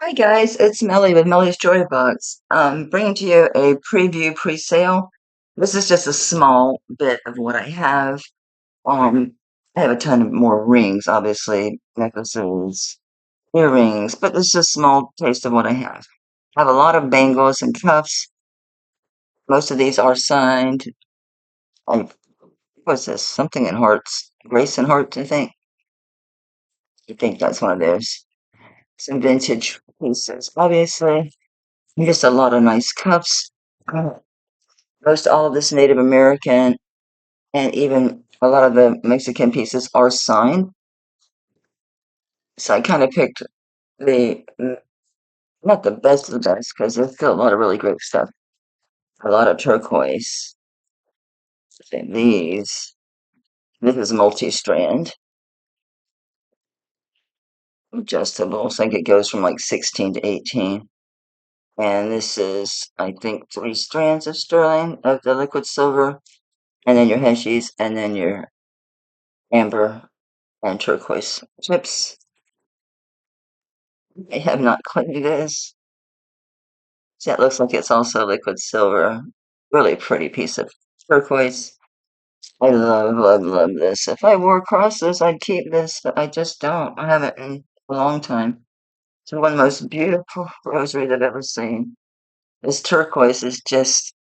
Hi guys, it's Melly with Melly's Joy Box. Bringing to you a preview pre-sale. This is just a small bit of what I have. Um, I have a ton of more rings, obviously, necklaces, earrings, but this is a small taste of what I have. I have a lot of bangles and cuffs. Most of these are signed. I, what's this? Something in hearts. Grace and hearts, I think. I think that's one of theirs. Some vintage pieces, obviously. Just a lot of nice cuffs. Most all of this Native American and even a lot of the Mexican pieces are signed. So I kind of picked the not the best of the best because there's still a lot of really great stuff. A lot of turquoise. And these. This is multi-strand, adjustable. So I think it goes from like 16 to 18. And this is, I think, 3 strands of sterling of the liquid silver, and then your heshies, and then your amber and turquoise chips. I have not cleaned this. So it looks like it's also liquid silver. Really pretty piece of turquoise. I love, love, love this. If I wore crosses, I'd keep this, but I just don't. I haven't in a long time. It's one of the most beautiful rosaries I've ever seen. This turquoise is just,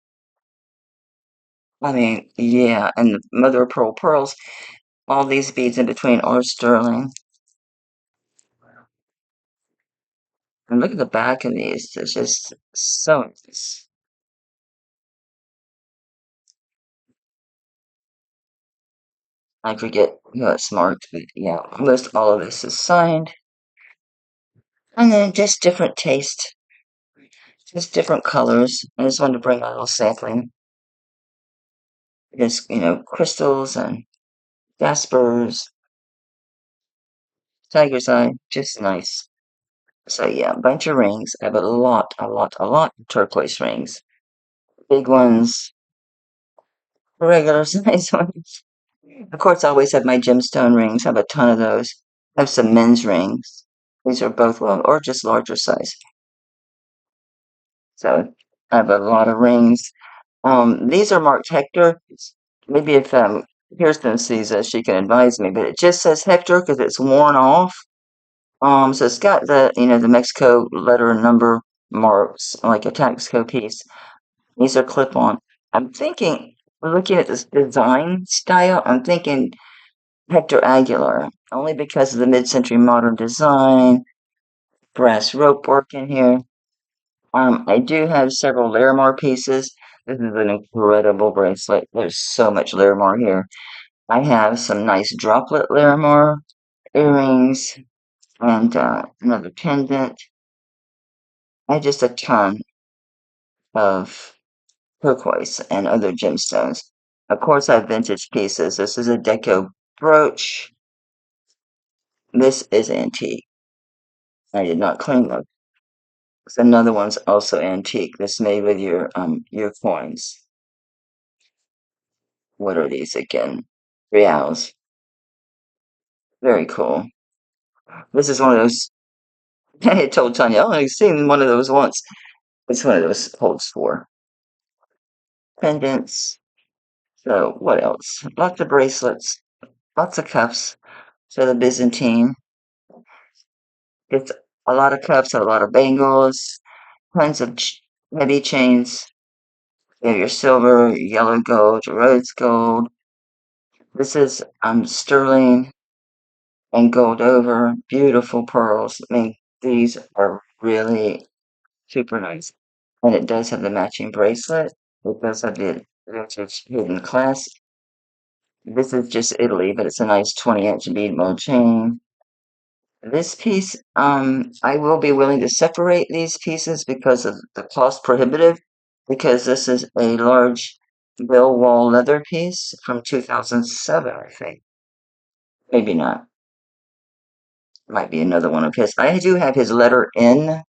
I mean, yeah, and the mother of pearl pearls. All these beads in between are sterling. And look at the back of these. It's just so nice. I forget who it's marked, but yeah, almost all of this is signed. And then just different taste, just different colors. I just wanted to bring a little sampling. Just, crystals and jaspers, tiger's eye, just nice. So yeah, a bunch of rings. I have a lot of turquoise rings. Big ones, regular size ones. Of course, I always have my gemstone rings. I have a ton of those. I have some men's rings. These are both well, or just larger size. So I have a lot of rings. These are marked Hector. Maybe if Kirsten sees this, she can advise me. But it just says Hector because it's worn off. So it's got the Mexico letter and number marks like a tax code piece. These are clip on. I'm thinking, looking at this design style, I'm thinking Hector Aguilar, only because of the mid-century modern design, brass rope work in here. I do have several Larimar pieces. This is an incredible bracelet. There's so much Larimar here. I have some nice droplet Larimar earrings and another pendant. I have just a ton of turquoise and other gemstones. Of course, I have vintage pieces. This is a deco brooch. This is antique. I did not clean them. So another one's also antique. This made with your coins. What are these again? Reals. Very cool. This is one of those. I told Tanya, oh, I've seen one of those once. It's one of those holds for pendants. So what else? Lots of bracelets, lots of cuffs. So the Byzantine. It's a lot of cuffs, a lot of bangles, tons of heavy chains. You have your silver, your yellow gold, your rose gold. This is sterling and gold over. Beautiful pearls. I mean, these are really super nice. And it does have the matching bracelet. It does have the vintage hidden clasp. This is just Italy, but it's a nice 20-inch bead mold chain. This piece, I will be willing to separate these pieces because of the cost prohibitive, because this is a large bill wall leather piece from 2007, I think. Maybe not. Might be another one of his. I do have his letter N,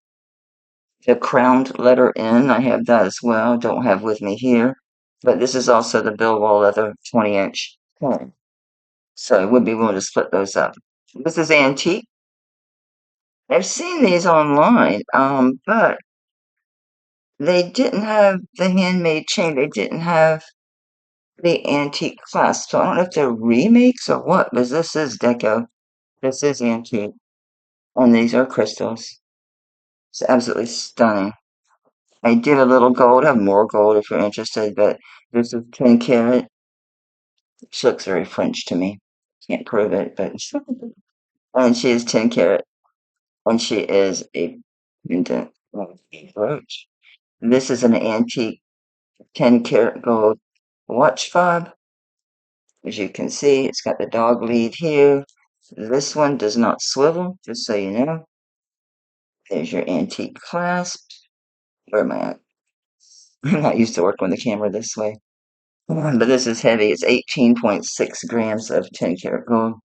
the crowned letter N. I have that as well. Don't have with me here. But this is also the bill wall leather 20-inch coin. So I would be willing to split those up. This is antique. I've seen these online, but they didn't have the handmade chain. They didn't have the antique clasp. So I don't know if they're remakes or what, but this is deco. This is antique. And these are crystals. It's absolutely stunning. I did a little gold. I have more gold if you're interested, but this is 10 karat. She looks very French to me. Can't prove it, but and she is 10 karat, and she is a pendant brooch. This is an antique 10 karat gold watch fob. As you can see, it's got the dog lead here. This one does not swivel, just so you know. There's your antique clasp. Where am I at? I'm not used to working with the camera this way. But this is heavy. It's 18.6 grams of 10 karat gold.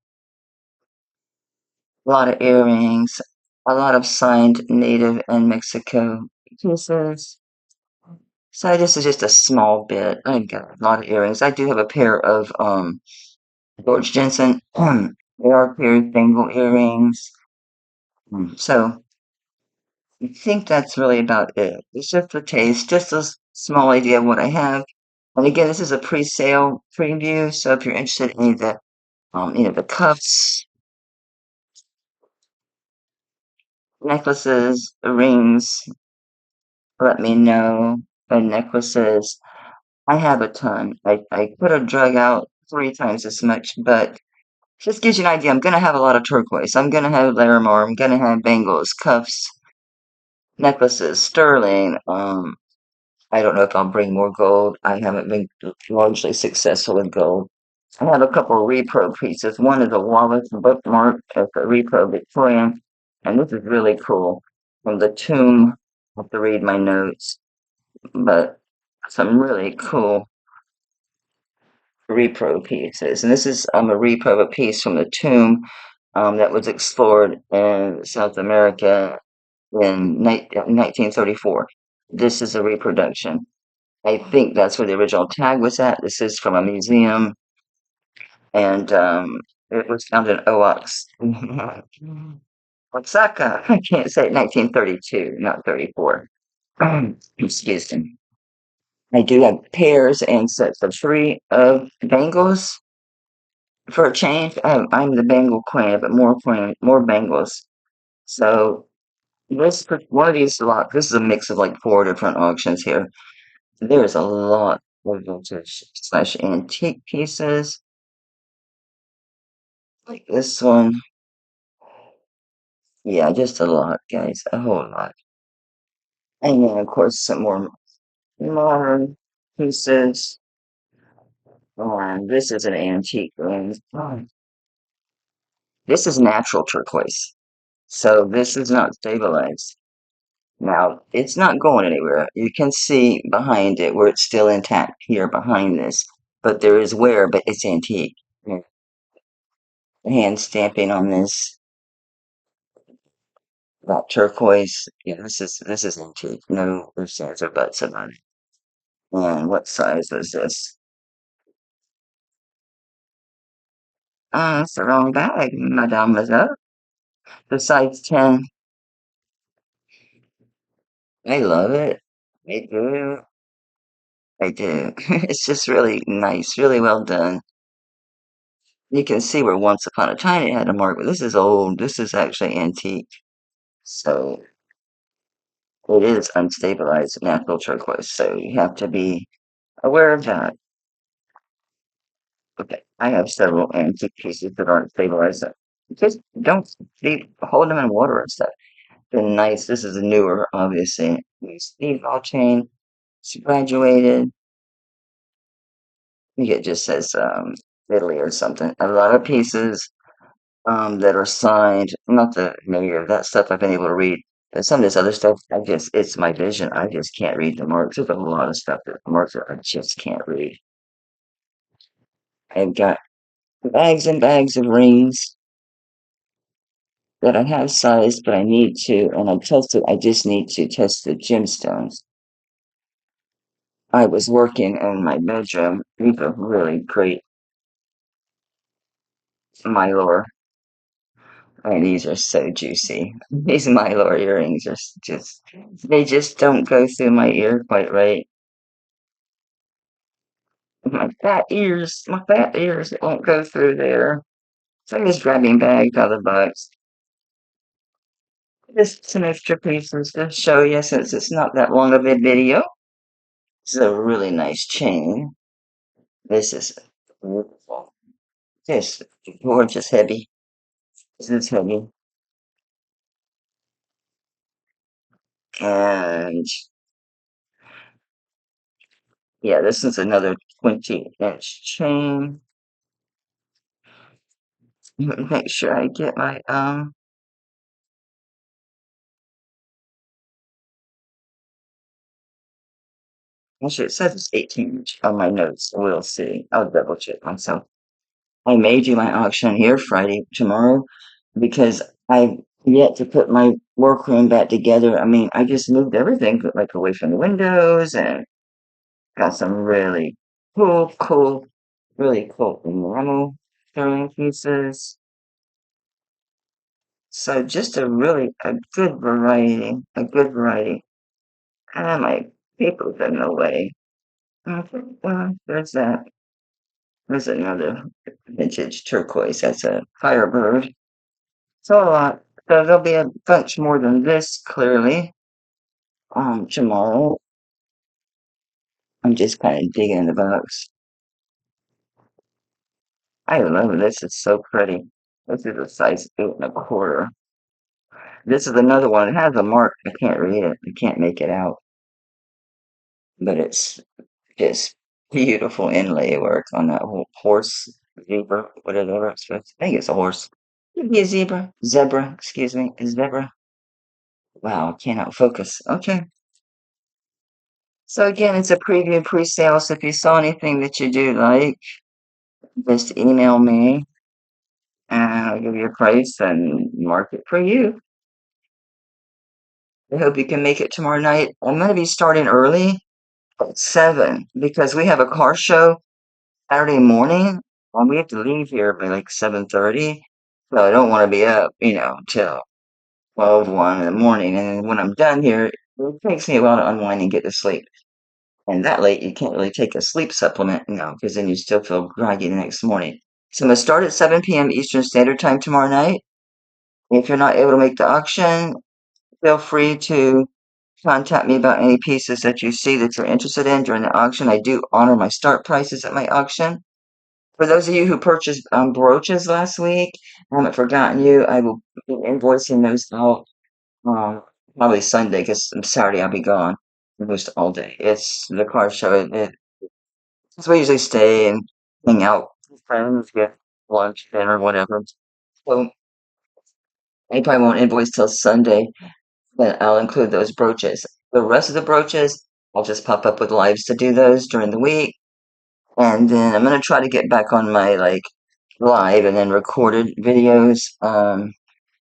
A lot of earrings. A lot of signed native and Mexico pieces. So this is just a small bit. I've got a lot of earrings. I do have a pair of George Jensen AR pair bangle earrings. So I think that's really about it. It's just a taste, just a small idea of what I have. And again, this is a pre-sale preview, so if you're interested in any of the, the cuffs, necklaces, rings, let me know. And necklaces, I have a ton. I could have drug out 3 times as much, but just gives you an idea. I'm gonna have a lot of turquoise. I'm gonna have Larimar. I'm gonna have bangles, cuffs, necklaces, sterling. I don't know if I'll bring more gold. I haven't been largely successful in gold. I have a couple of repro pieces. One is a wallet bookmark. It's a repro Victorian, and this is really cool. From the tomb, I have to read my notes, but some really cool repro pieces. And this is a repro of a piece from the tomb that was explored in South America in 1934. This is a reproduction. I think that's where the original tag was at. This is from a museum, and it was found in Oax, Oaxaca. I can't say it, 1932, not 34. Excuse me. I do have pairs and sets of 3 of bangles for a change. I'm the bangle queen, but more bangles. So one of these lot. This is a mix of like 4 different auctions here. There's a lot of vintage slash antique pieces. Like this one. Yeah, just a lot, guys. A whole lot. And then, of course, some more modern pieces. And this is an antique ring. This is natural turquoise. So this is not stabilized. Now, it's not going anywhere. You can see behind it where it's still intact here behind this. But there is wear, but it's antique. Yeah. Hand stamping on this. That turquoise. Yeah, this is antique. No ifs, ands, or buts about it. And what size is this? It's the wrong bag, mademoiselle. The size 10. I love it. I do. I do. It's just really nice, really well done. You can see where once upon a time it had a mark, but this is old. This is actually antique. So it is unstabilized natural turquoise. So you have to be aware of that. Okay, I have several antique pieces that aren't stabilized. So just don't hold them in water and stuff. They're nice. This is a newer, obviously. Steve All chain. She graduated. I think it just says Italy or something. A lot of pieces that are signed. Not the maybe of that stuff I've been able to read. But some of this other stuff, it's my vision. I just can't read the marks. There's a lot of stuff that the marks that I just can't read. I've got bags and bags of rings that I have sized, but I need to, and I just need to test the gemstones. I was working in my bedroom. These are really great Mylor And these are so juicy. These Mylar earrings are just, they just don't go through my ear quite right. My fat ears, it won't go through there. So I'm just grabbing bags out of the box. Just some extra pieces to show you since it's not that long of a video. This is a really nice chain. This is beautiful. Just gorgeous heavy. This is heavy. And yeah, this is another 20-inch chain. Make sure I get my actually it says it's 18-inch on my notes. We'll see. I'll double check myself. I may do my auction here Friday tomorrow because I've yet to put my workroom back together. I mean, I just moved everything like away from the windows and got some really really cool enamel throwing pieces. So just a good variety, a good variety. And my paper's in the way. Okay, well, there's that. There's another vintage turquoise. That's a Firebird. So a lot. So there'll be a bunch more than this, clearly. Tomorrow. I'm just kind of digging in the box. I love this. It's so pretty. This is a size 8 1/4. This is another one. It has a mark. I can't read it. I can't make it out. But it's just beautiful inlay work on that whole horse, zebra, whatever it's supposed to. I think it's a horse. Could be a zebra. Zebra, excuse me. A zebra. Wow, I cannot focus. Okay. So again, it's a preview pre-sale. So if you saw anything that you do like, just email me and I'll give you a price and mark it for you. I hope you can make it tomorrow night. I'm going to be starting early at 7 because we have a car show Saturday morning. We have to leave here by like 7:30. So I don't want to be up, till 12, 1 in the morning. And then when I'm done here, it takes me a while to unwind and get to sleep. And that late, you can't really take a sleep supplement, because then you still feel groggy the next morning. So I'm going to start at 7 p.m. Eastern Standard Time tomorrow night. If you're not able to make the auction, feel free to contact me about any pieces that you see that you're interested in during the auction. I do honor my start prices at my auction. For those of you who purchased brooches last week, I haven't forgotten you. I will be invoicing those out probably Sunday because Saturday I'll be gone almost all day. It's the car show. So we usually stay and hang out with friends, get lunch, dinner, whatever. So I probably won't invoice till Sunday, but I'll include those brooches. The rest of the brooches, I'll just pop up with lives to do those during the week. And then I'm gonna try to get back on my live and then recorded videos.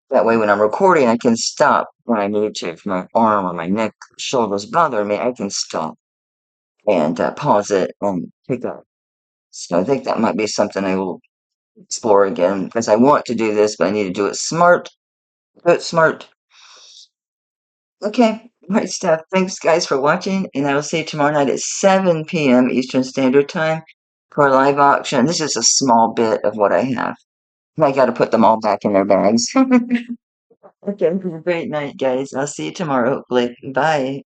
That way when I'm recording I can stop when I need to. If my arm or my neck, shoulders bother me, I can stop and pause it and pick up. So I think that might be something I will explore again because I want to do this, but I need to do it smart. Do it smart. Okay, right stuff. Thanks, guys, for watching, and I will see you tomorrow night at 7 p.m. Eastern Standard Time for a live auction. This is a small bit of what I have. I got to put them all back in their bags. Okay, have a great night, guys. I'll see you tomorrow, hopefully. Bye.